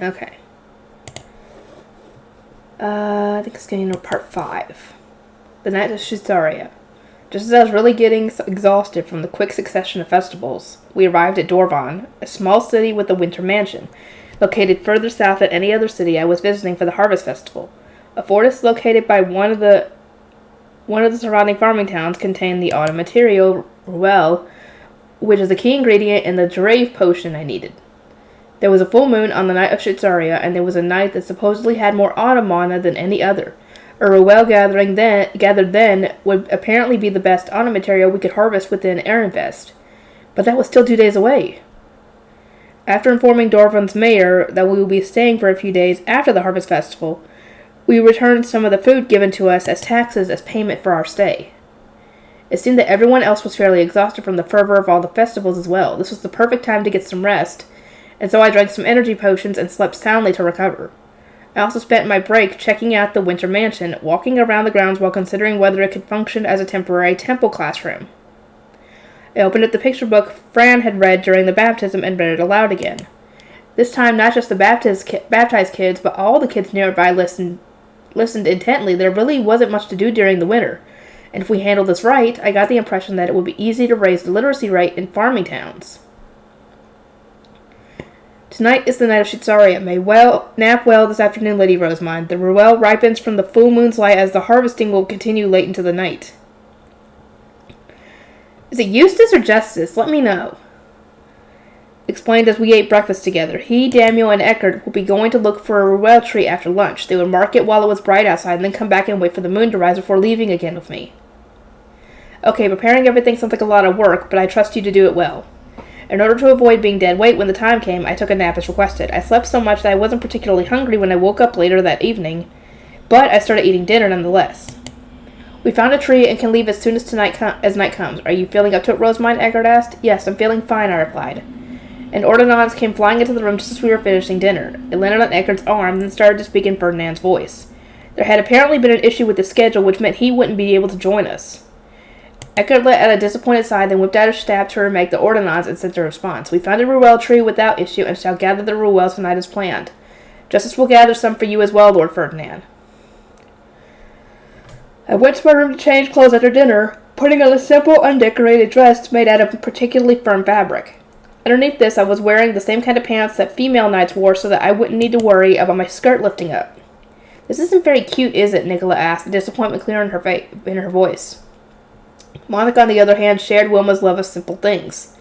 Okay. I think it's getting into part 5. The night of Shizaria. Just as I was really getting exhausted from the quick succession of festivals, we arrived at Dorvan, a small city with a winter mansion, located further south than any other city I was visiting for the Harvest Festival. A forest located by one of the surrounding farming towns contained the autumn material, Ruel, which is the key ingredient in the Giraffe potion I needed. There was a full moon on the night of Shizaria, and there was a night that supposedly had more autumn mana than any other. A Ruel gathered then would apparently be the best autumn material we could harvest within Erinvest. But that was still 2 days away. After informing Dorvan's mayor that we would be staying for a few days after the Harvest Festival, we returned some of the food given to us as taxes as payment for our stay. It seemed that everyone else was fairly exhausted from the fervor of all the festivals as well. This was the perfect time to get some rest, and so I drank some energy potions and slept soundly to recover. I also spent my break checking out the winter mansion, walking around the grounds while considering whether it could function as a temporary temple classroom. I opened up the picture book Fran had read during the baptism and read it aloud again. This time, not just the baptized kids, but all the kids nearby listened intently. There really wasn't much to do during the winter, and if we handled this right, I got the impression that it would be easy to raise the literacy rate in farming towns. Tonight is the night of Shizaria. Nap well this afternoon, Lady Rosemond. The Ruel ripens from the full moon's light as the harvesting will continue late into the night. Is it Eustace or Justice? Let me know. Explained as we ate breakfast together. He, Daniel, and Eckert will be going to look for a Ruel tree after lunch. They would mark it while it was bright outside and then come back and wait for the moon to rise before leaving again with me. Okay, preparing everything sounds like a lot of work, but I trust you to do it well. In order to avoid being dead weight when the time came, I took a nap as requested. I slept so much that I wasn't particularly hungry when I woke up later that evening, but I started eating dinner nonetheless. We found a tree and can leave as soon as night comes. Are you feeling up to it, Rosemond? Eckert asked. Yes, I'm feeling fine, I replied. An ordonnance came flying into the room just as we were finishing dinner. It landed on Eckert's arm and then started to speak in Ferdinand's voice. There had apparently been an issue with the schedule, which meant he wouldn't be able to join us. Eckert let out a disappointed sigh, then whipped out a stab to make the ordonnance and sent a response. We found a Ruel tree without issue and shall gather the Ruel tonight as planned. Justice will gather some for you as well, Lord Ferdinand. I went to my room to change clothes after dinner, putting on a simple, undecorated dress made out of particularly firm fabric. Underneath this, I was wearing the same kind of pants that female knights wore so that I wouldn't need to worry about my skirt lifting up. This isn't very cute, is it? Nicola asked, the disappointment clear in her voice. Monica, on the other hand, shared Wilma's love of simple things.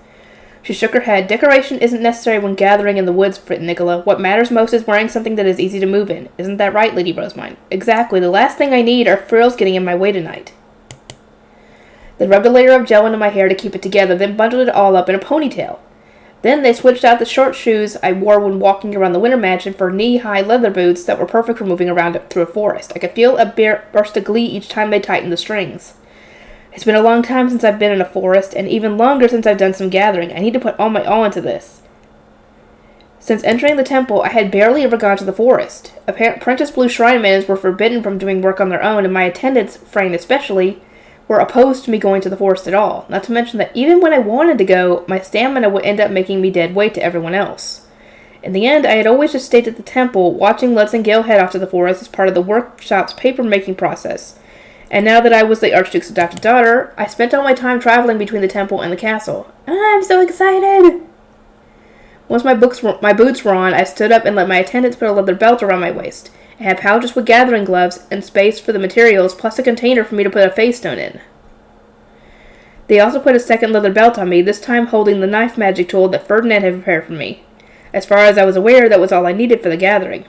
She shook her head. Decoration isn't necessary when gathering in the woods, Nicola. What matters most is wearing something that is easy to move in. Isn't that right, Lady Rosemond? Exactly. The last thing I need are frills getting in my way tonight. They rubbed a layer of gel into my hair to keep it together, then bundled it all up in a ponytail. Then they switched out the short shoes I wore when walking around the winter mansion for knee-high leather boots that were perfect for moving around through a forest. I could feel a burst of glee each time they tightened the strings. It's been a long time since I've been in a forest, and even longer since I've done some gathering. I need to put all my all into this. Since entering the temple, I had barely ever gone to the forest. Apprentice Blue Shrine Maidens were forbidden from doing work on their own, and my attendants, Frayne especially, were opposed to me going to the forest at all. Not to mention that even when I wanted to go, my stamina would end up making me dead weight to everyone else. In the end, I had always just stayed at the temple, watching Lutz and Gale head off to the forest as part of the workshop's paper-making process. And now that I was the Archduke's adopted daughter, I spent all my time traveling between the temple and the castle. I'm so excited! Once my boots were on, I stood up and let my attendants put a leather belt around my waist. I had pouches with gathering gloves and space for the materials, plus a container for me to put a face stone in. They also put a second leather belt on me, this time holding the knife magic tool that Ferdinand had prepared for me. As far as I was aware, that was all I needed for the gathering.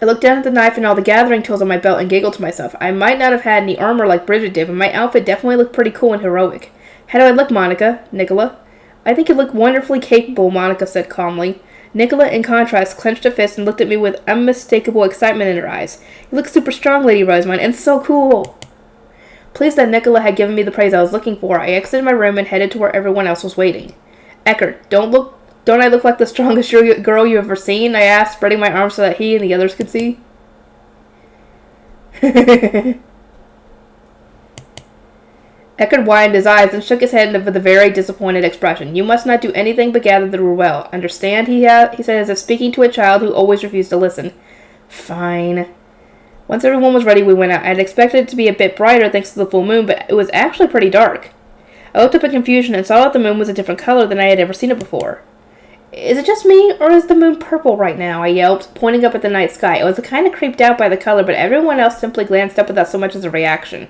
I looked down at the knife and all the gathering tools on my belt and giggled to myself. I might not have had any armor like Bridget did, but my outfit definitely looked pretty cool and heroic. How do I look, Nicola? I think you look wonderfully capable, Monica said calmly. Nicola, in contrast, clenched a fist and looked at me with unmistakable excitement in her eyes. You look super strong, Lady Rosemond, and so cool. Pleased that Nicola had given me the praise I was looking for, I exited my room and headed to where everyone else was waiting. Eckert, don't I look like the strongest girl you've ever seen? I asked, spreading my arms so that he and the others could see. Eckert widened his eyes and shook his head with a very disappointed expression. You must not do anything but gather the Ruel. Understand, he said, as if speaking to a child who always refused to listen. Fine. Once everyone was ready, we went out. I had expected it to be a bit brighter thanks to the full moon, but it was actually pretty dark. I looked up in confusion and saw that the moon was a different color than I had ever seen it before. Is it just me, or is the moon purple right now? I yelped, pointing up at the night sky. I was kind of creeped out by the color, but everyone else simply glanced up without so much as a reaction.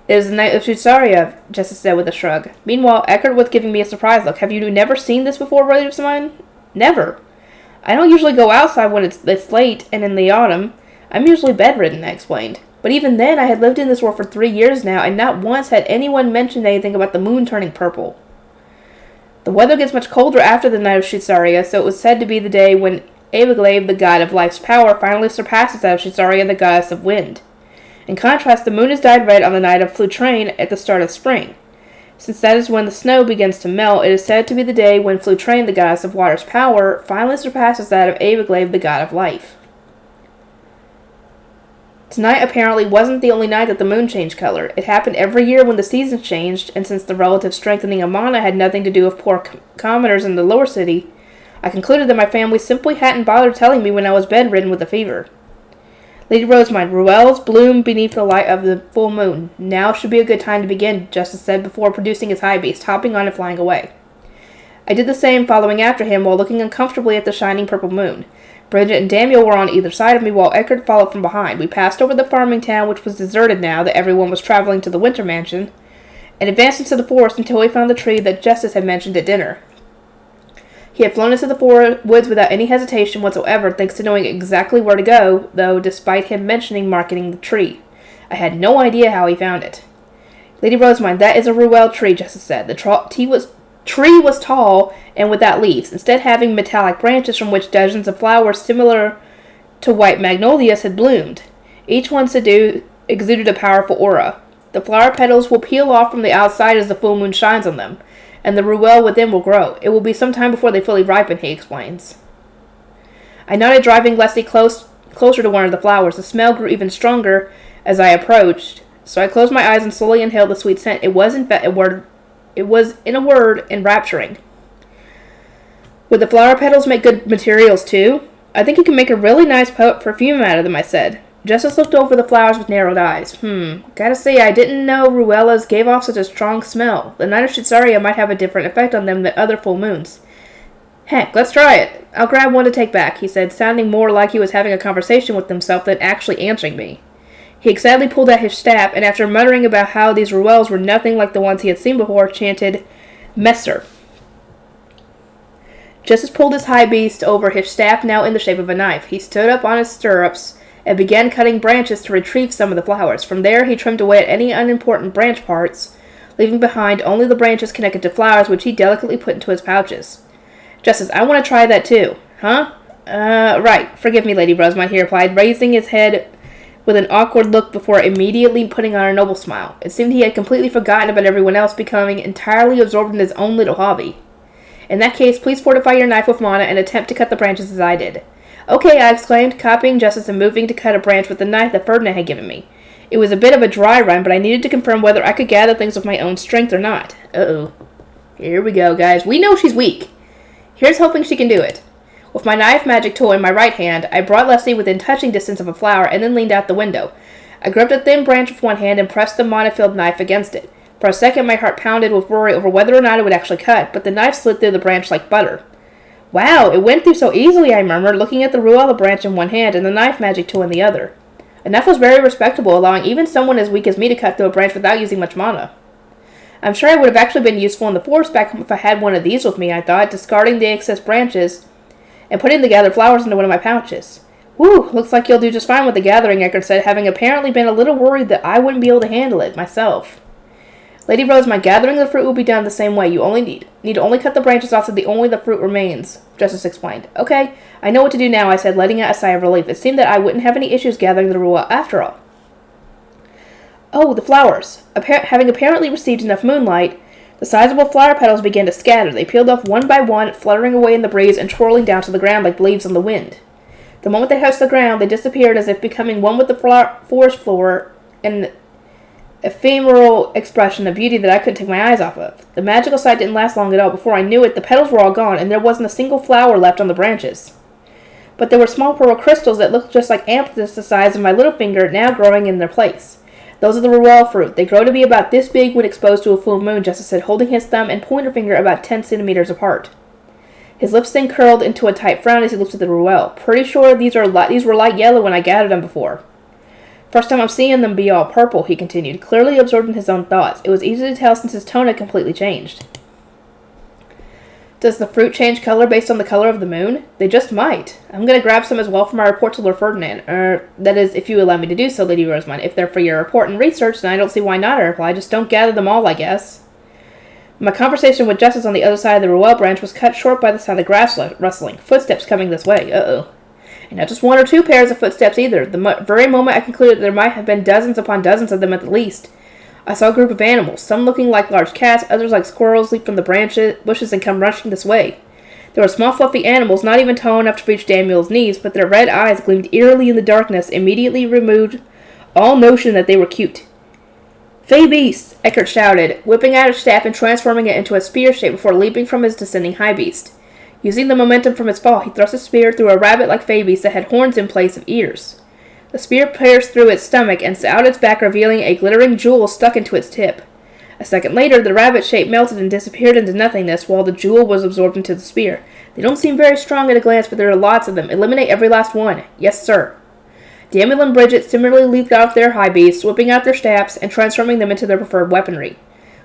It is the night of Shutsaria, Justice said with a shrug. Meanwhile, Eckert was giving me a surprised look. Have you never seen this before, brothers of mine? Never. I don't usually go outside when it's late and in the autumn. I'm usually bedridden, I explained. But even then, I had lived in this world for 3 years now, and not once had anyone mentioned anything about the moon turning purple. The weather gets much colder after the night of Shutsaria, so it was said to be the day when Abiglave, the god of life's power, finally surpasses that of Shutsaria, the goddess of wind. In contrast, the moon is dyed red on the night of Flutrain at the start of spring. Since that is when the snow begins to melt, it is said to be the day when Flutrain, the goddess of water's power, finally surpasses that of Abiglave, the god of life. Tonight apparently wasn't the only night that the moon changed color. It happened every year when the seasons changed, and since the relative strengthening of mana had nothing to do with poor commoners in the lower city, I concluded that my family simply hadn't bothered telling me when I was bedridden with a fever. Lady Rosamond, Ruels bloom beneath the light of the full moon. Now should be a good time to begin, Justice said before producing his high beast, hopping on and flying away. I did the same, following after him while looking uncomfortably at the shining purple moon. Bridget and Daniel were on either side of me while Eckert followed from behind. We passed over the farming town, which was deserted now that everyone was traveling to the winter mansion, and advanced into the forest until we found the tree that Justice had mentioned at dinner. He had flown into the woods without any hesitation whatsoever, thanks to knowing exactly where to go, though, despite him mentioning marketing the tree. I had no idea how he found it. Lady Rosamond, that is a Ruel tree, Justice said. The tree was tall and without leaves, instead having metallic branches from which dozens of flowers similar to white magnolias had bloomed. Each one exuded a powerful aura. The flower petals will peel off from the outside as the full moon shines on them, and the Ruel within will grow. It will be some time before they fully ripen, he explains. I nodded, driving Leslie closer to one of the flowers. The smell grew even stronger as I approached, so I closed my eyes and slowly inhaled the sweet scent. It was, in a word, enrapturing. Would the flower petals make good materials, too? I think you can make a really nice perfume out of them, I said. Justice looked over the flowers with narrowed eyes. Gotta say, I didn't know Ruelas gave off such a strong smell. The night of Shitsaria might have a different effect on them than other full moons. Heck, let's try it. I'll grab one to take back, he said, sounding more like he was having a conversation with himself than actually answering me. He excitedly pulled out his staff, and after muttering about how these Ruels were nothing like the ones he had seen before, chanted, Messer. Justice pulled his high beast over, his staff now in the shape of a knife. He stood up on his stirrups and began cutting branches to retrieve some of the flowers. From there, he trimmed away at any unimportant branch parts, leaving behind only the branches connected to flowers, which he delicately put into his pouches. Justice, I want to try that too. Huh? Right. Forgive me, Lady Rosamond, he replied, raising his head with an awkward look before immediately putting on a noble smile. It seemed he had completely forgotten about everyone else, becoming entirely absorbed in his own little hobby. In that case, please fortify your knife with mana and attempt to cut the branches as I did. Okay, I exclaimed, copying Justice and moving to cut a branch with the knife that Ferdinand had given me. It was a bit of a dry run, but I needed to confirm whether I could gather things with my own strength or not. Uh-oh. Here we go, guys. We know she's weak. Here's hoping she can do it. With my knife magic tool in my right hand, I brought Leslie within touching distance of a flower and then leaned out the window. I gripped a thin branch with one hand and pressed the mana-filled knife against it. For a second, my heart pounded with worry over whether or not it would actually cut, but the knife slid through the branch like butter. Wow, it went through so easily, I murmured, looking at the Ruella branch in one hand and the knife magic tool in the other. A knife was very respectable, allowing even someone as weak as me to cut through a branch without using much mana. I'm sure I would have actually been useful in the forest back if I had one of these with me, I thought, discarding the excess branches and putting the gathered flowers into one of my pouches. Whew, looks like you'll do just fine with the gathering, Eckert said, having apparently been a little worried that I wouldn't be able to handle it myself. Lady Rose, my gathering of the fruit will be done the same way. You only need to only cut the branches off so only the fruit remains, Justice explained. Okay, I know what to do now, I said, letting out a sigh of relief. It seemed that I wouldn't have any issues gathering the ruah after all. Oh, the flowers. Having apparently received enough moonlight, the sizable flower petals began to scatter. They peeled off one by one, fluttering away in the breeze and twirling down to the ground like leaves on the wind. The moment they touched the ground, they disappeared as if becoming one with the forest floor, and ephemeral expression of beauty that I couldn't take my eyes off of. The magical sight didn't last long at all. Before I knew it, the petals were all gone, and there wasn't a single flower left on the branches. But there were small purple crystals that looked just like amethyst the size of my little finger, now growing in their place. Those are the Ruel fruit. They grow to be about this big when exposed to a full moon, Justice said, holding his thumb and pointer finger about 10 centimeters apart. His lips then curled into a tight frown as he looked at the Ruel. Pretty sure these were light yellow when I gathered them before. First time I'm seeing them be all purple, he continued, clearly absorbed in his own thoughts. It was easy to tell since his tone had completely changed. Does the fruit change color based on the color of the moon? They just might. I'm going to grab some as well for my report to Lord Ferdinand. That is, if you allow me to do so, Lady Rosamund. If they're for your report and research, then I don't see why not, I replied. Just don't gather them all, I guess. My conversation with Justice on the other side of the Ruel branch was cut short by the sound of grass rustling. Footsteps coming this way. Uh-oh. And not just one or two pairs of footsteps either. The very moment I concluded there might have been dozens upon dozens of them at the least. I saw a group of animals, some looking like large cats, others like squirrels, leap from the bushes and come rushing this way. There were small fluffy animals, not even tall enough to reach Daniel's knees, but their red eyes gleamed eerily in the darkness, immediately removed all notion that they were cute. "Fey beast!" Eckert shouted, whipping out his staff and transforming it into a spear shape before leaping from his descending high beast. Using the momentum from his fall, he thrust his spear through a rabbit-like fey beast that had horns in place of ears. The spear pierced through its stomach and out its back, revealing a glittering jewel stuck into its tip. A second later, the rabbit shape melted and disappeared into nothingness while the jewel was absorbed into the spear. They don't seem very strong at a glance, but there are lots of them. Eliminate every last one. Yes, sir. Daniel and Bridget similarly leaped off their high beasts, whipping out their staffs and transforming them into their preferred weaponry.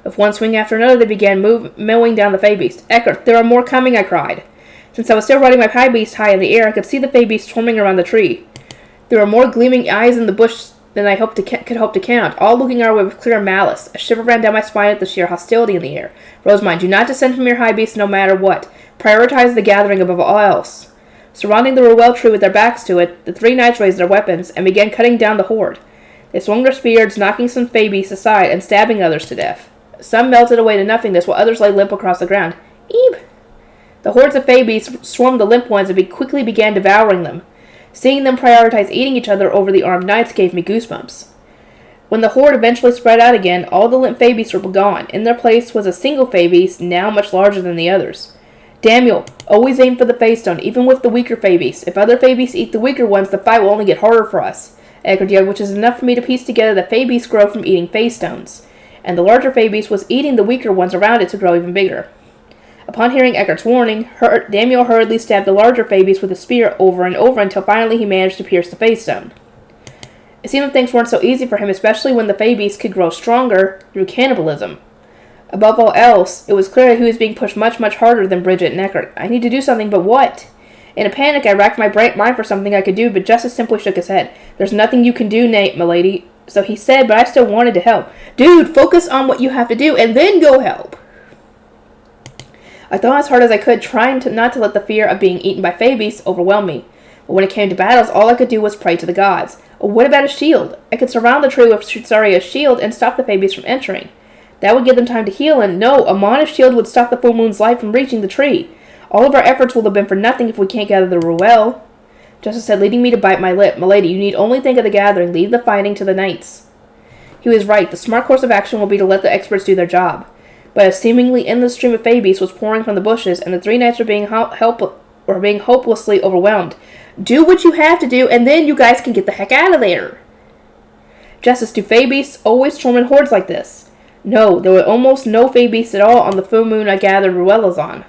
With one swing after another, they began mowing down the fey beast. "Eckert, there are more coming," I cried. Since I was still riding my high beast high in the air, I could see the fey beast swarming around the tree. There were more gleaming eyes in the bush than I could hope to count, all looking our way with clear malice. A shiver ran down my spine at the sheer hostility in the air. "Rosamund, do not descend from your high beast no matter what. Prioritize the gathering above all else." Surrounding the Ruel tree with their backs to it, the three knights raised their weapons and began cutting down the horde. They swung their spears, knocking some fey beasts aside and stabbing others to death. Some melted away to nothingness, while others lay limp across the ground. Eep! The hordes of fey beasts swarmed the limp ones and quickly began devouring them. Seeing them prioritize eating each other over the armed knights gave me goosebumps. When the horde eventually spread out again, all the limp fey beasts were gone. In their place was a single fey beast, now much larger than the others. "Daniel, always aim for the fey stone, even with the weaker fey beasts. If other fey beasts eat the weaker ones, the fight will only get harder for us," Eckert yelled, which is enough for me to piece together that fey beasts grow from eating fey stones, and the larger fey beast was eating the weaker ones around it to grow even bigger. Upon hearing Eckert's warning, Daniel hurriedly stabbed the larger fey beast with a spear over and over until finally he managed to pierce the fey stone. It seemed that things weren't so easy for him, especially when the fey beast could grow stronger through cannibalism. Above all else, it was clear that he was being pushed much, much harder than Bridget and Eckert. I need to do something, but what? In a panic, I racked my mind for something I could do, but Justice simply shook his head. "There's nothing you can do, Nate, milady." So he said, but I still wanted to help. "Dude, focus on what you have to do, and then go help." I thought as hard as I could, trying not to let the fear of being eaten by fey beasts overwhelm me. But when it came to battles, all I could do was pray to the gods. Oh, what about a shield? I could surround the tree with Shitsaria's shield and stop the fey beasts from entering. That would give them time to heal, and no, Amana's shield would stop the full moon's light from reaching the tree. All of our efforts will have been for nothing if we can't gather the Ruel. Justice said, leading me to bite my lip. "Milady, you need only think of the gathering. Leave the fighting to the knights." He was right. The smart course of action will be to let the experts do their job. But a seemingly endless stream of fey beasts was pouring from the bushes, and the three knights were being hopelessly overwhelmed. "Do what you have to do, and then you guys can get the heck out of there." "Justice, do fey beasts always swarm in hordes like this?" "No, there were almost no fey beasts at all on the full moon I gathered Ruelas on."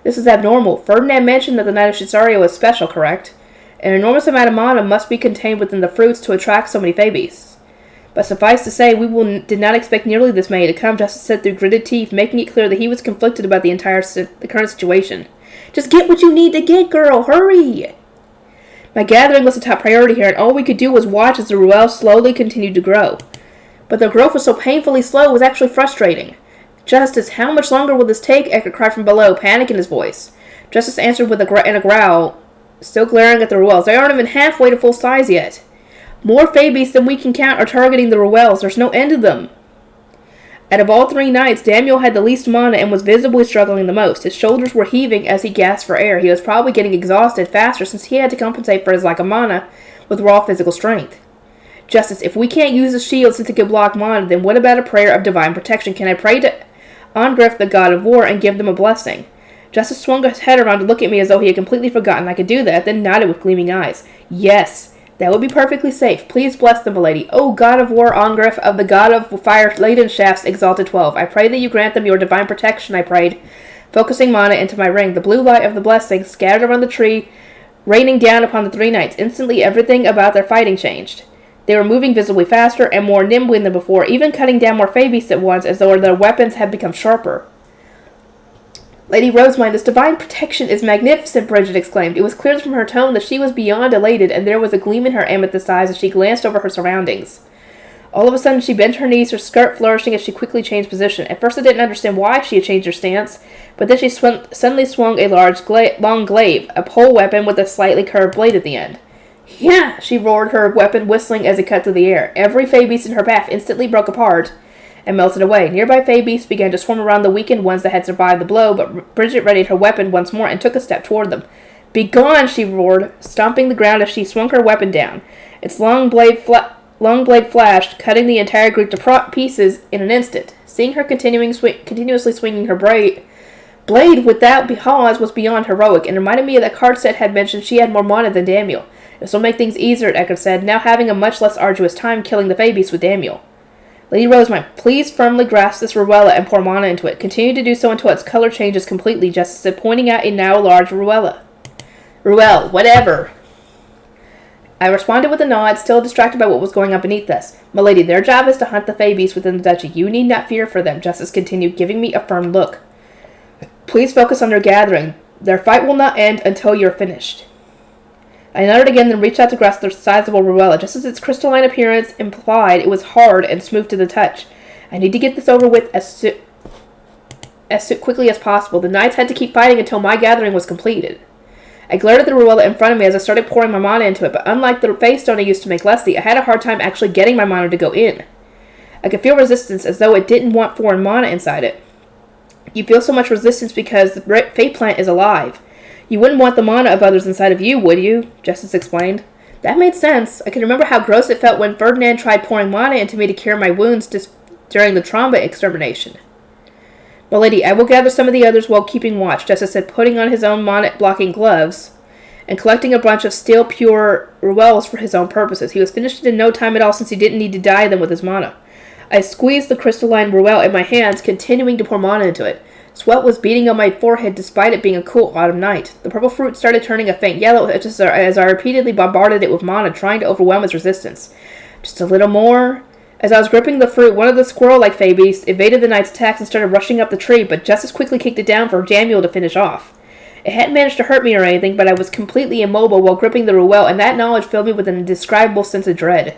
"This is abnormal. Ferdinand mentioned that the Knight of Shitsaria was special, correct? An enormous amount of mana must be contained within the fruits to attract so many fey beasts. But suffice to say, did not expect nearly this many to come," Justice said through gritted teeth, making it clear that he was conflicted about the current situation. "Just get what you need to get, girl! Hurry!" My gathering was a top priority here, and all we could do was watch as the Ruel slowly continued to grow. But their growth was so painfully slow it was actually frustrating. "Justice, how much longer will this take?" Eckert cried from below, panic in his voice. Justice answered in a growl, still glaring at the Ruels. "They aren't even halfway to full size yet. More fey beasts than we can count are targeting the Ruels. There's no end to them." Out of all three knights, Daniel had the least mana and was visibly struggling the most. His shoulders were heaving as he gasped for air. He was probably getting exhausted faster since he had to compensate for his lack of mana with raw physical strength. Justice, if we can't use the shield since it can block mana, then what about a prayer of divine protection? Can I pray to Ongriff, the god of war, and give them a blessing? Justice swung his head around to look at me as though he had completely forgotten I could do that, then nodded with gleaming eyes. Yes, that would be perfectly safe. Please bless them, milady. O god of war, Ongriff, of the god of fire-laden shafts, exalted 12. I pray that you grant them your divine protection, I prayed, focusing mana into my ring. The blue light of the blessing scattered around the tree, raining down upon the three knights. Instantly, everything about their fighting changed. They were moving visibly faster and more nimbly than before, even cutting down more Fae-beasts at once, as though their weapons had become sharper. Lady Rosemine, this divine protection is magnificent, Bridget exclaimed. It was clear from her tone that she was beyond elated, and there was a gleam in her amethyst eyes as she glanced over her surroundings. All of a sudden, she bent her knees, her skirt flourishing as she quickly changed position. At first, I didn't understand why she had changed her stance, but then she suddenly swung a long glaive, a pole weapon with a slightly curved blade at the end. Yeah, she roared, her weapon whistling as it cut through the air. Every Fae-beast in her path instantly broke apart and melted away. Nearby Fae-beasts began to swarm around the weakened ones that had survived the blow, but Bridget readied her weapon once more and took a step toward them. Begone, she roared, stomping the ground as she swung her weapon down. Its long blade flashed, cutting the entire group to pieces in an instant. Seeing her continuously swinging her blade without pause was beyond heroic, and reminded me of that card set had mentioned she had more mana than Daniel. This will make things easier, Eckert said, now having a much less arduous time killing the Fae-beast with Daniel. Lady Rosemine, please firmly grasp this Ruella and pour mana into it. Continue to do so until its color changes completely, Justice said, pointing at a now large Ruella. Ruel, whatever. I responded with a nod, still distracted by what was going on beneath us. Milady, their job is to hunt the Fae-beasts within the duchy. You need not fear for them, Justice continued, giving me a firm look. Please focus on their gathering. Their fight will not end until you're finished. I nodded again, then reached out to grasp the sizable Ruella. Just as its crystalline appearance implied, it was hard and smooth to the touch. I need to get this over with as quickly as possible. The knights had to keep fighting until my gathering was completed. I glared at the Ruella in front of me as I started pouring my mana into it, but unlike the Fae Stone I used to make Leslie, I had a hard time actually getting my mana to go in. I could feel resistance as though it didn't want foreign mana inside it. You feel so much resistance because the Fae plant is alive. You wouldn't want the mana of others inside of you, would you? Justice explained. That made sense. I can remember how gross it felt when Ferdinand tried pouring mana into me to cure my wounds during the trauma extermination. Milady, I will gather some of the others while keeping watch, Justice said, putting on his own mana-blocking gloves and collecting a bunch of steel pure Ruels for his own purposes. He was finished in no time at all since he didn't need to dye them with his mana. I squeezed the crystalline Ruel in my hands, continuing to pour mana into it. Sweat was beading on my forehead despite it being a cool autumn night. The purple fruit started turning a faint yellow as I repeatedly bombarded it with mana, trying to overwhelm its resistance. Just a little more. As I was gripping the fruit, one of the squirrel-like Fae-beasts evaded the knight's attacks and started rushing up the tree, but Justice quickly kicked it down for Daniel to finish off. It hadn't managed to hurt me or anything, but I was completely immobile while gripping the Ruel, and that knowledge filled me with an indescribable sense of dread.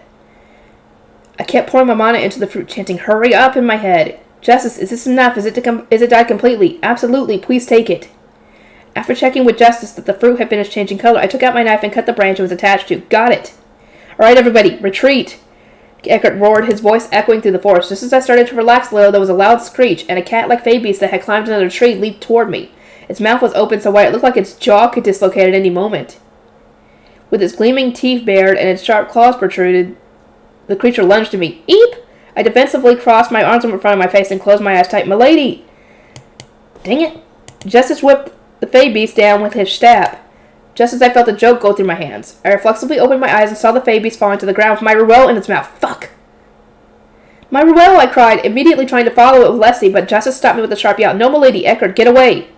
I kept pouring my mana into the fruit, chanting, "Hurry up," in my head. Justice, is this enough? Is it died completely? Absolutely, please take it. After checking with Justice that the fruit had finished changing color, I took out my knife and cut the branch it was attached to. Got it. All right, everybody, retreat. Eckert roared, his voice echoing through the forest. Just as I started to relax a little, there was a loud screech, and a cat-like Fae-beast that had climbed another tree leaped toward me. Its mouth was open so wide it looked like its jaw could dislocate at any moment. With its gleaming teeth bared and its sharp claws protruded, the creature lunged at me. Eep! I defensively crossed my arms in front of my face and closed my eyes tight. Milady! Dang it! Justice whipped the Fae-beast down with his staff. Just as I felt a joke go through my hands, I reflexively opened my eyes and saw the Fae-beast falling to the ground with my Ruel in its mouth. Fuck! My Ruel, I cried, immediately trying to follow it with Leslie, but Justice stopped me with a sharp yell. No, milady, Eckert, get away!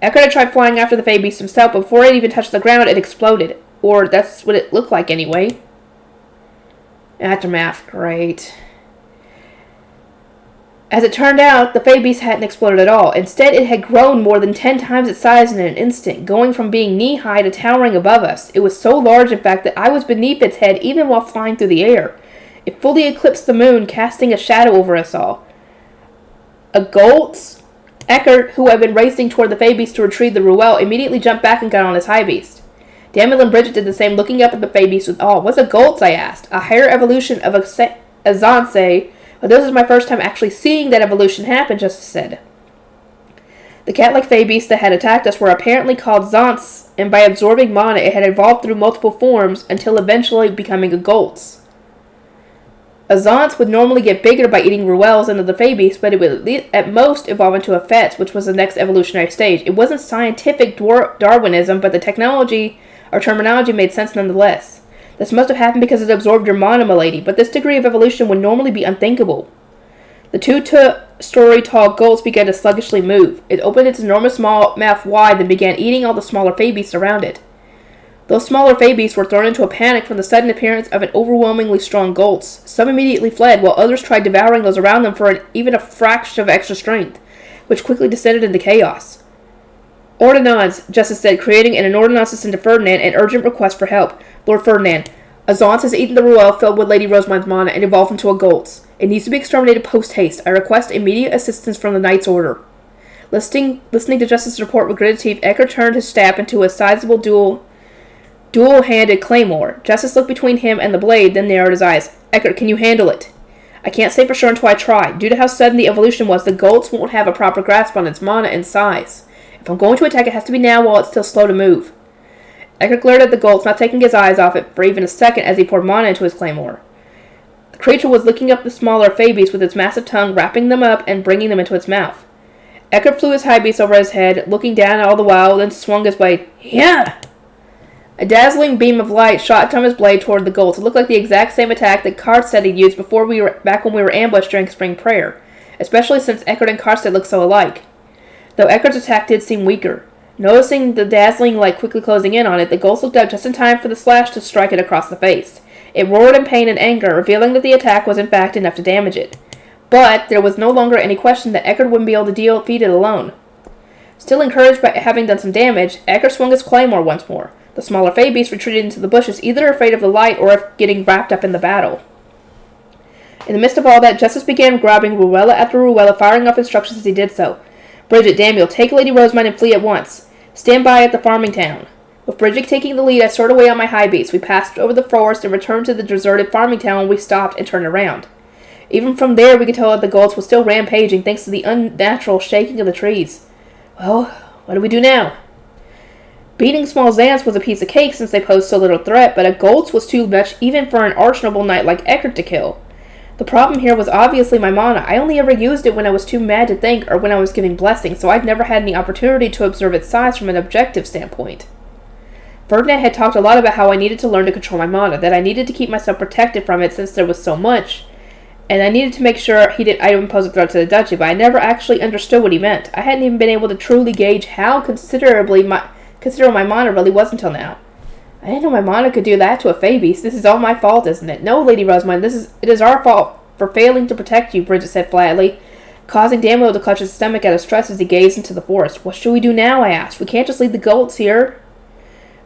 Eckert had tried flying after the Fae-beast himself, but before it even touched the ground, it exploded. Or that's what it looked like anyway. Aftermath, great. As it turned out, the Fae-beast hadn't exploded at all. Instead, it had grown more than 10 times its size in an instant, going from being knee-high to towering above us. It was so large, in fact, that I was beneath its head even while flying through the air. It fully eclipsed the moon, casting a shadow over us all. A Goltz? Eckert, who had been racing toward the Fae-beast to retrieve the Ruel, immediately jumped back and got on his high beast. Daniel and Bridget did the same, looking up at the Fae-beast with awe. What's a Goltz? I asked. A higher evolution of a Zanse. But this is my first time actually seeing that evolution happen, Justice said. The cat-like Fae-beasts that had attacked us were apparently called Zonts, and by absorbing mana, it had evolved through multiple forms until eventually becoming a Goltz. Azants would normally get bigger by eating Ruels and other Fabies, but it would at most evolve into a Fets, which was the next evolutionary stage. It wasn't scientific Darwinism, but the technology or terminology made sense nonetheless. This must have happened because it absorbed your mana, milady, but this degree of evolution would normally be unthinkable. The 2-story tall Gulch began to sluggishly move. It opened its enormous mouth wide and began eating all the smaller Fabies around it. Those smaller Fabies were thrown into a panic from the sudden appearance of an overwhelmingly strong Gulch. Some immediately fled, while others tried devouring those around them for even a fraction of extra strength, which quickly descended into chaos. Ordonnance, Justice said, creating an ordonnance to send to Ferdinand an urgent request for help. Lord Ferdinand, Azance has eaten the Ruel filled with Lady Rosemine's mana and evolved into a Gulch. It needs to be exterminated post-haste. I request immediate assistance from the Knight's Order. Listening to Justice's report with gritted teeth, Eckert turned his staff into a sizable dual-handed claymore. Justice looked between him and the blade, then narrowed his eyes. Eckert, can you handle it? I can't say for sure until I try. Due to how sudden the evolution was, the Gulch won't have a proper grasp on its mana and size. If I'm going to attack, it has to be now while it's still slow to move. Eckert glared at the Gulch, not taking his eyes off it for even a second as he poured mana into his claymore. The creature was licking up the smaller Fabies with its massive tongue, wrapping them up and bringing them into its mouth. Eckert flew his high beast over his head, looking down all the while, then swung his blade. Yeah! A dazzling beam of light shot from his blade toward the Gulch. It looked like the exact same attack that Karstead had used back when we were ambushed during Spring Prayer, especially since Eckert and Karstead looked so alike. Though Eckert's attack did seem weaker. Noticing the dazzling light quickly closing in on it, the Gulch looked up just in time for the slash to strike it across the face. It roared in pain and anger, revealing that the attack was in fact enough to damage it. But there was no longer any question that Eckert wouldn't be able to defeat it alone. Still encouraged by having done some damage, Eckert swung his claymore once more. The smaller Fabies retreated into the bushes, either afraid of the light or of getting wrapped up in the battle. In the midst of all that, Justice began grabbing Ruella after Ruella, firing off instructions as he did so. Bridget, Daniel, take Lady Rosemine and flee at once. Stand by at the farming town. With Bridget taking the lead, I soared away on my high beast. We passed over the forest and returned to the deserted farming town when we stopped and turned around. Even from there, we could tell that the Gulch was still rampaging thanks to the unnatural shaking of the trees. Well, what do we do now? Beating small Xants was a piece of cake since they posed so little threat, but a Gulch was too much even for an arch-noble knight like Eckert to kill. The problem here was obviously my mana. I only ever used it when I was too mad to think or when I was giving blessings, so I'd never had any opportunity to observe its size from an objective standpoint. Ferdinand had talked a lot about how I needed to learn to control my mana, that I needed to keep myself protected from it since there was so much, and I needed to make sure I didn't pose a threat to the duchy, but I never actually understood what he meant. I hadn't even been able to truly gauge how considerable my mana really was until now. I didn't know my mana could do that to a Fabies. This is all my fault, isn't it? No, Lady Rosemine, it is our fault for failing to protect you, Bridget said flatly, causing Daniel to clutch his stomach out of stress as he gazed into the forest. What should we do now, I asked. We can't just leave the Gulch here.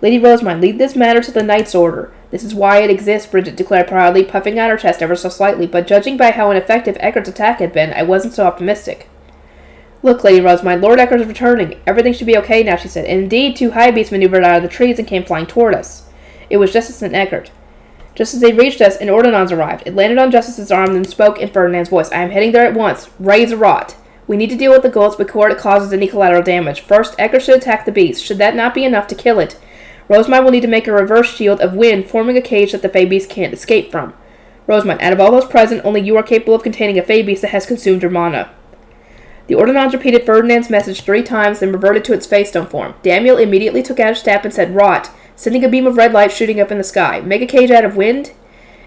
Lady Rosemine, lead this matter to the Knight's Order. This is why it exists, Bridget declared proudly, puffing out her chest ever so slightly, but judging by how ineffective Eckert's attack had been, I wasn't so optimistic. Look, Lady Rosemine, Lord Eckert is returning. Everything should be okay now, she said. And indeed, 2 high beasts maneuvered out of the trees and came flying toward us. It was Justice and Eckert. Just as they reached us, an ordonnance arrived. It landed on Justice's arm and spoke in Ferdinand's voice. I am heading there at once. Raise a rot. We need to deal with the Gulch before it causes any collateral damage. First, Eckert should attack the beast. Should that not be enough to kill it, Rosemine will need to make a reverse shield of wind, forming a cage that the Fabies can't escape from. Rosemine, out of all those present, only you are capable of containing a Fabies that has consumed your mana. The ordonnance repeated Ferdinand's message 3 times, then reverted to its face stone form. Daniel immediately took out his staff and said, Rot, sending a beam of red light shooting up in the sky. Make a cage out of wind?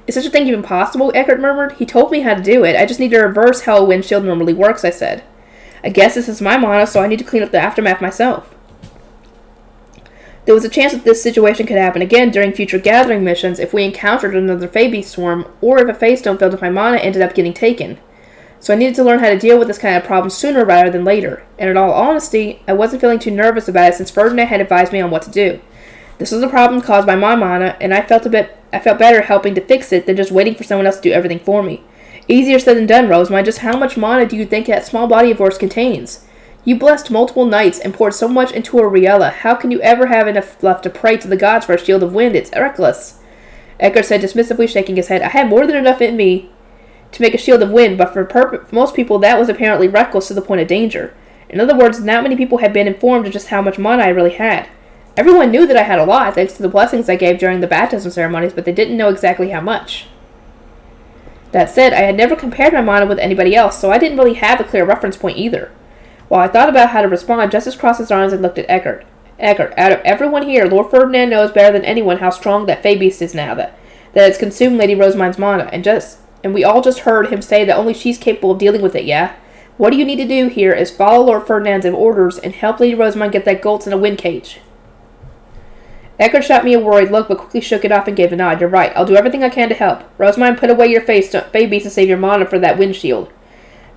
Is such a thing even possible? Eckert murmured. He told me how to do it. I just need to reverse how a wind shield normally works, I said. I guess this is my mana, so I need to clean up the aftermath myself. There was a chance that this situation could happen again during future gathering missions if we encountered another Fabies swarm, or if a phase stone filled with my mana ended up getting taken. So I needed to learn how to deal with this kind of problem sooner rather than later. And in all honesty, I wasn't feeling too nervous about it since Ferdinand had advised me on what to do. This was a problem caused by my mana, and I felt better helping to fix it than just waiting for someone else to do everything for me. Easier said than done, Rosemine. Just how much mana do you think that small body of yours contains? You blessed multiple knights and poured so much into Ariella. How can you ever have enough left to pray to the gods for a shield of wind? It's reckless. Eckert said, dismissively shaking his head. I had more than enough in me to make a shield of wind, but for most people that was apparently reckless to the point of danger. In other words, not many people had been informed of just how much mana I really had. Everyone knew that I had a lot, thanks to the blessings I gave during the baptism ceremonies, but they didn't know exactly how much. That said, I had never compared my mana with anybody else, so I didn't really have a clear reference point either. While I thought about how to respond, Justice crossed his arms and looked at Eckert. Eckert, out of everyone here, Lord Ferdinand knows better than anyone how strong that Fey Beast is now, that it's consumed Lady Rosamund's mana, and we all just heard him say that only she's capable of dealing with it, yeah? What you need to do here is follow Lord Ferdinand's orders and help Lady Rosamund get that Goltz in a wind cage. Eckert shot me a worried look, but quickly shook it off and gave a nod. You're right. I'll do everything I can to help. Rosamund, put away your Fey Beast and save your mana for that windshield.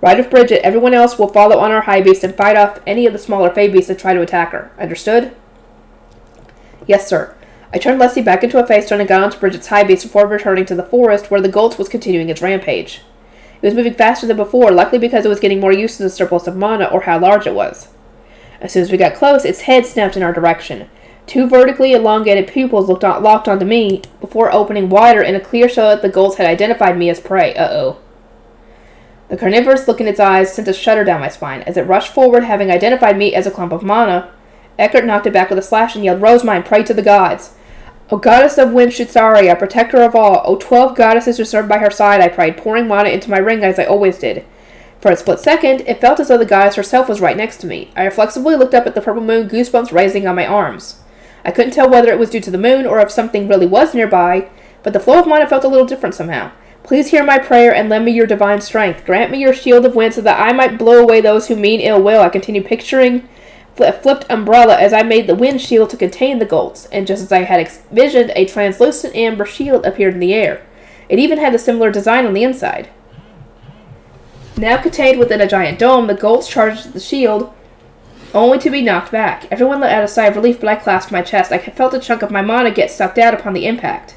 Ride with Bridget. Everyone else will follow on our High Beast and fight off any of the smaller Fey Beasts that try to attack her. Understood? Yes, sir. I turned Leslie back into a Faystone and got onto Bridget's High Beast before returning to the forest where the Goltz was continuing its rampage. It was moving faster than before, likely because it was getting more used to the surplus of mana or how large it was. As soon as we got close, its head snapped in our direction. Two vertically elongated pupils locked onto me before opening wider in a clear show that the Goltz had identified me as prey. Uh-oh. The carnivorous look in its eyes sent a shudder down my spine. As it rushed forward, having identified me as a clump of mana, Eckert knocked it back with a slash and yelled, Rosamund, pray to the gods. O goddess of wind Shitsaria, protector of all, O 12 goddesses reserved by her side, I prayed, pouring mana into my ring as I always did. For a split second, it felt as though the goddess herself was right next to me. I reflexively looked up at the purple moon, goosebumps rising on my arms. I couldn't tell whether it was due to the moon or if something really was nearby, but the flow of mana felt a little different somehow. Please hear my prayer and lend me your divine strength. Grant me your shield of wind so that I might blow away those who mean ill will. I continued picturing a flipped umbrella as I made the wind shield to contain the Goltz, and just as I had envisioned, a translucent amber shield appeared in the air. It even had a similar design on the inside. Now contained within a giant dome, the Goltz charged the shield, only to be knocked back. Everyone let out a sigh of relief, but I clasped my chest. I felt a chunk of my mana get sucked out upon the impact.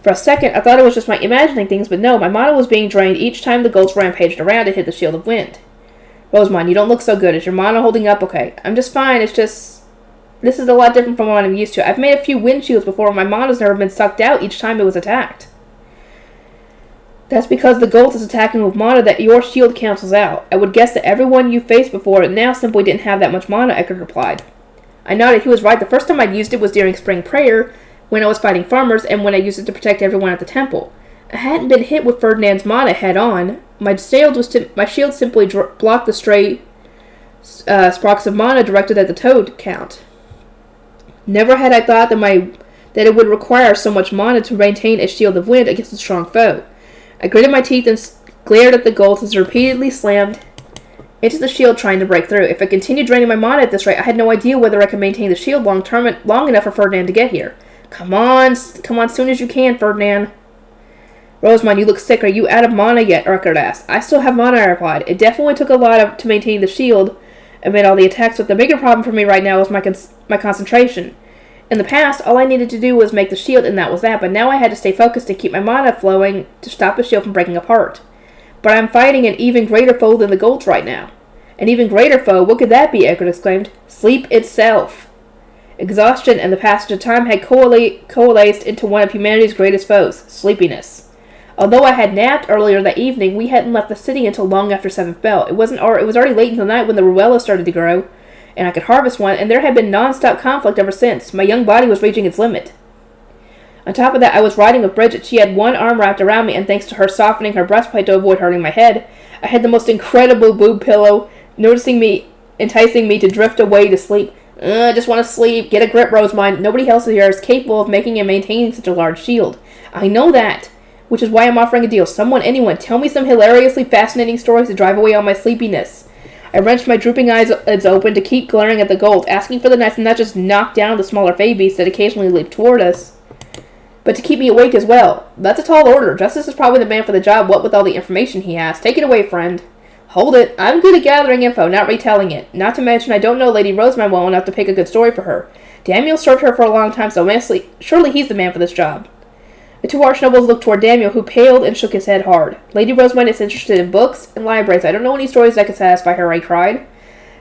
For a second, I thought it was just my imagining things, but no, my mana was being drained each time the Goltz rampaged around and hit the shield of wind. Rosamund, you don't look so good. Is your mana holding up okay? I'm just fine. It's just... This is a lot different from what I'm used to. I've made a few wind shields before and my mana's never been sucked out each time it was attacked. That's because the Goltz is attacking with mana that your shield cancels out. I would guess that everyone you faced before now simply didn't have that much mana, Eckert replied. I nodded. He was right. The first time I'd used it was during Spring Prayer, when I was fighting farmers, and when I used it to protect everyone at the temple. I hadn't been hit with Ferdinand's mana head-on. My shield simply blocked the stray sparks of mana directed at the toad count. Never had I thought that it would require so much mana to maintain a shield of wind against a strong foe. I gritted my teeth and glared at the Goltz as repeatedly slammed into the shield trying to break through. If I continued draining my mana at this rate, I had no idea whether I could maintain the shield long enough for Ferdinand to get here. Come on soon as you can, Ferdinand. Rosamund, you look sick. Are you out of mana yet? Eckert asked. I still have mana, I replied. It definitely took a lot to maintain the shield amid all the attacks, but the bigger problem for me right now is my concentration. In the past, all I needed to do was make the shield, and that was that, but now I had to stay focused and keep my mana flowing to stop the shield from breaking apart. But I'm fighting an even greater foe than the Goltz right now. An even greater foe? What could that be? Eckert exclaimed. Sleep itself. Exhaustion and the passage of time had coalesced into one of humanity's greatest foes, sleepiness. Although I had napped earlier that evening, we hadn't left the city until long after 7th bell. It was already late in the night when the Ruella started to grow, and I could harvest one, and there had been non-stop conflict ever since. My young body was reaching its limit. On top of that, I was riding with Bridget. She had one arm wrapped around me, and thanks to her softening her breastplate to avoid hurting my head, I had the most incredible boob pillow, enticing me to drift away to sleep. I just want to sleep. Get a grip, Rosamund. Nobody else here is capable of making and maintaining such a large shield. I know that, which is why I'm offering a deal. Anyone, tell me some hilariously fascinating stories to drive away all my sleepiness. I wrenched my drooping eyes open to keep glaring at the Goltz, asking for the night to not just knock down the smaller Fey beasts that occasionally leap toward us, but to keep me awake as well. That's a tall order. Justice is probably the man for the job, what with all the information he has. Take it away, friend. Hold it. I'm good at gathering info, not retelling it. Not to mention, I don't know Lady Rosamund well enough to pick a good story for her. Daniel served her for a long time, so surely he's the man for this job. The two archnobles looked toward Daniel, who paled and shook his head hard. Lady Rosamund is interested in books and libraries. I don't know any stories that could satisfy her, I cried.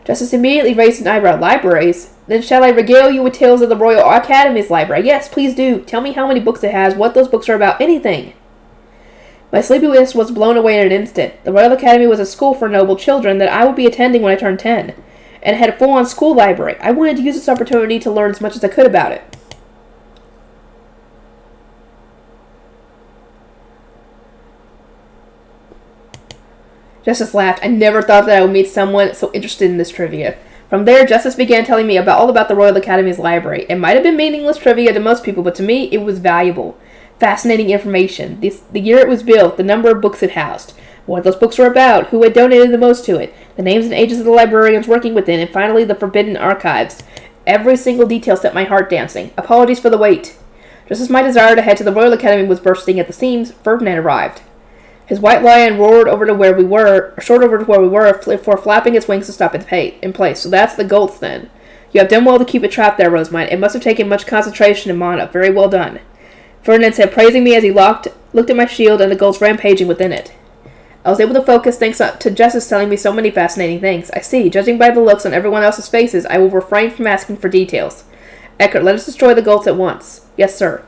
Justice immediately raised an eyebrow. Libraries? Then shall I regale you with tales of the Royal Academy's library? Yes, please do. Tell me how many books it has, what those books are about, anything. My sleepiness was blown away in an instant. The Royal Academy was a school for noble children that I would be attending when I turned 10, and it had a full-on school library. I wanted to use this opportunity to learn as much as I could about it. Justice laughed. I never thought that I would meet someone so interested in this trivia. From there, Justice began telling me all about the Royal Academy's library. It might have been meaningless trivia to most people, but to me, it was valuable. Fascinating information. The year it was built, the number of books it housed, what those books were about, who had donated the most to it, the names and ages of the librarians working within, and finally the forbidden archives. Every single detail set my heart dancing. Apologies for the wait. Just as my desire to head to the Royal Academy was bursting at the seams, Ferdinand arrived. His white lion roared over to where we were, before flapping its wings to stop in place. So that's the Goltz, then. You have done well to keep it trapped there, Rosemine. It must have taken much concentration in Mana. Very well done. Ferdinand said, praising me as he looked at my shield and the Goltz rampaging within it. I was able to focus thanks to Justice telling me so many fascinating things. I see. Judging by the looks on everyone else's faces, I will refrain from asking for details. Eckert, let us destroy the Goltz at once. Yes, sir.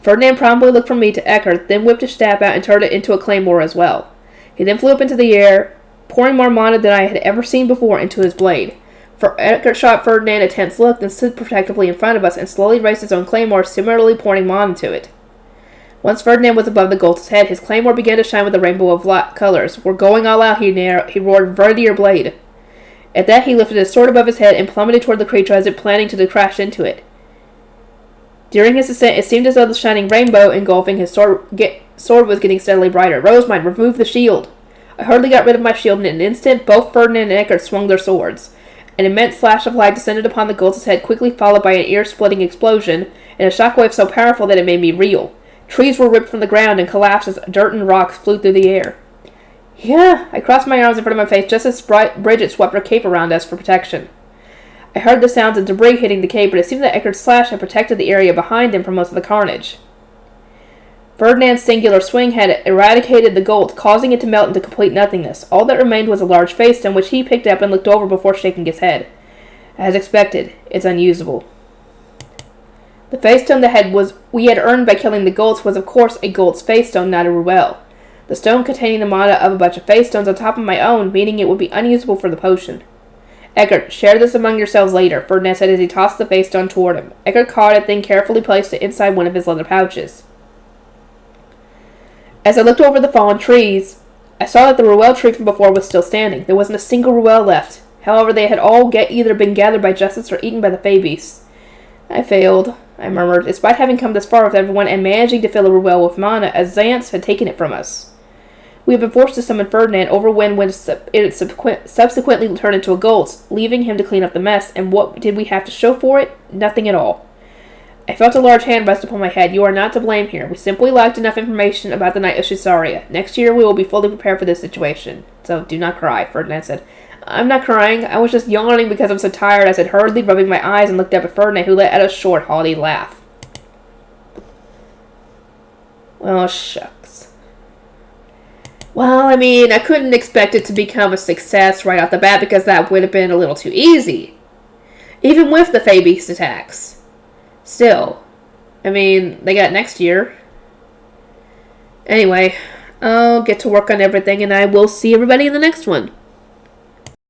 Ferdinand promptly looked from me to Eckert, then whipped his staff out and turned it into a claymore as well. He then flew up into the air, pouring more mana than I had ever seen before into his blade. Eckert shot Ferdinand a tense look, then stood protectively in front of us and slowly raised his own claymore, similarly pouring mana into it. Once Ferdinand was above the Goltz's head, his claymore began to shine with a rainbow of colors. We're going all out, he roared, ready to your blade. At that, he lifted his sword above his head and plummeted toward the creature as if planning to crash into it. During his ascent, it seemed as though the shining rainbow engulfing his sword was getting steadily brighter. Rosemine, remove the shield. I hurriedly got rid of my shield, and in an instant, both Ferdinand and Eckert swung their swords. An immense flash of light descended upon the Goltz's head, quickly followed by an ear-splitting explosion, and a shockwave so powerful that it made me reel. Trees were ripped from the ground and collapsed as dirt and rocks flew through the air. Yeah, I crossed my arms in front of my face just as Bridget swept her cape around us for protection. I heard the sounds of debris hitting the cape, but it seemed that Eckert's slash had protected the area behind him from most of the carnage. Ferdinand's singular swing had eradicated the Goltz, causing it to melt into complete nothingness. All that remained was a large face stone, which he picked up and looked over before shaking his head. As expected, it's unusable. The face stone we had earned by killing the Goltz was, of course, a Goltz face stone, not a Ruel. The stone containing the mana of a bunch of face stones on top of my own, meaning it would be unusable for the potion. Eckert, share this among yourselves later, Ferdinand said as he tossed the face stone toward him. Eckert caught it, then carefully placed it inside one of his leather pouches. As I looked over the fallen trees, I saw that the Ruel tree from before was still standing. There wasn't a single Ruel left. However, they had all either been gathered by Justice or eaten by the Fey beasts. I failed, I murmured, despite having come this far with everyone and managing to fill a Ruel with mana, as Xantz had taken it from us. We had been forced to summon Ferdinand over when it subsequently turned into a Goltz, leaving him to clean up the mess, and what did we have to show for it? Nothing at all. I felt a large hand rest upon my head. You are not to blame here. We simply lacked enough information about the Knight of Shisaria. Next year we will be fully prepared for this situation. So do not cry, Ferdinand said. I'm not crying. I was just yawning because I'm so tired. I said, hurriedly rubbing my eyes and looked up at Ferdinand, who let out a short, haughty laugh. Well, shucks. Well, I mean, I couldn't expect it to become a success right off the bat because that would have been a little too easy. Even with the Fey Beast attacks. Still. I mean, they got next year. Anyway, I'll get to work on everything and I will see everybody in the next one.